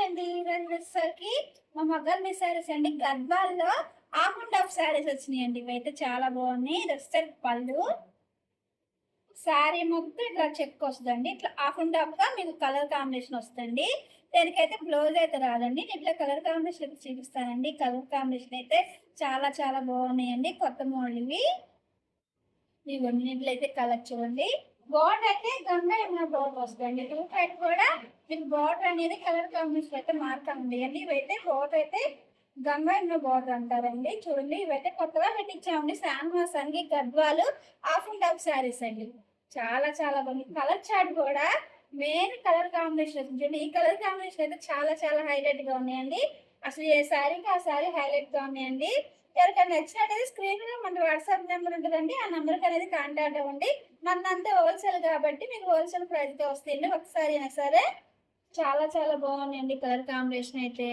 అండి. ఈరోజు వచ్చేసరికి మా మగ్గం శారీస్ అండి. గద్వాల్లో హాఫ్ అండ్ హాఫ్ శారీస్ వచ్చినాయండి. ఇవైతే చాలా బాగున్నాయి. ఇది వచ్చేసరికి పళ్ళు. శారీ మొత్తం ఇట్లా చెక్ వస్తుందండి. ఇట్లా హాఫ్ అండ్ హాఫ్ గా మీకు కలర్ కాంబినేషన్ వస్తుంది. దీనికైతే బ్లౌజ్ అయితే రాదండి. ఇట్లా కలర్ కాంబినేషన్ అయితే చూపిస్తానండి. కలర్ కాంబినేషన్ అయితే చాలా చాలా బాగున్నాయండి. కొత్త మోడల్ ఇవి. ఇవన్నీ ఇట్లయితే కలర్ చూడండి. బోర్డర్ అయితే గంగా యమున బోర్డర్ వస్తుందండి. టూ సైడ్ కూడా మీకు బోర్డర్ అనేది కలర్ కాంబినేషన్ అయితే మార్కండి అండి. ఇవైతే బోర్డర్ అయితే గంగా యమున బోర్డర్ అంటారండి. చూడండి ఇవైతే కొత్తగా పెట్టించామండి. శాన్వాసానికి Gadwal half and half saris అండి. చాలా చాలా బాగుంది. కలర్ చార్ట్ కూడా మెయిన్ కలర్ కాంబినేషన్ చూడండి. ఈ కలర్ కాంబినేషన్ అయితే చాలా చాలా హైలైట్ గా ఉన్నాయండి. అసలు ఏ శారీకి ఆ శారీ హైలైట్ గా ఉన్నాయండి. ఎవరికైనా నచ్చినట్టయితే స్క్రీన్ మీద మన వాట్సాప్ నెంబర్ ఉంటుందండి. ఆ నెంబర్కి అనేది కాంటాక్ట్ అవ్వండి. మనంతా హోల్సేల్ కాబట్టి మీకు హోల్సేల్ ప్రైస్కే వస్తాయండి. ఒకసారి అయినా సరే చాలా చాలా బాగున్నాయండి కలర్ కాంబినేషన్ అయితే.